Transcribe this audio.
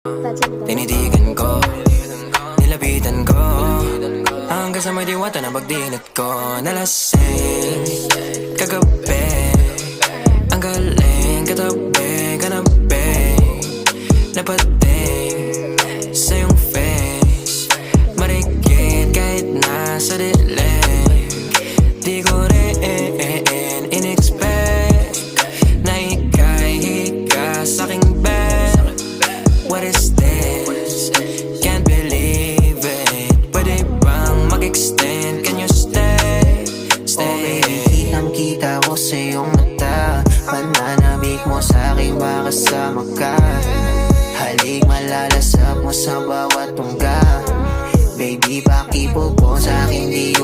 Tinitigan ko, nilapitan ko, hanggang sa may diwata na pagdinat ko. Nalasing kagabi, ang galing katabi, kanabi, napating sa iyong face, marikit kahit nasa dilim. Di ko rin in-expect na ika'y hika sa'king bed. What is this? Can't believe it. Pwede bang mag-extend? Can you stay? Stay. Okay, kitang-kita ko sa iyong mata. Pananamig mo sa'king makasama ka. Halik malalasap mo sa bawat tungga. Baby, pakipog po sa'kin di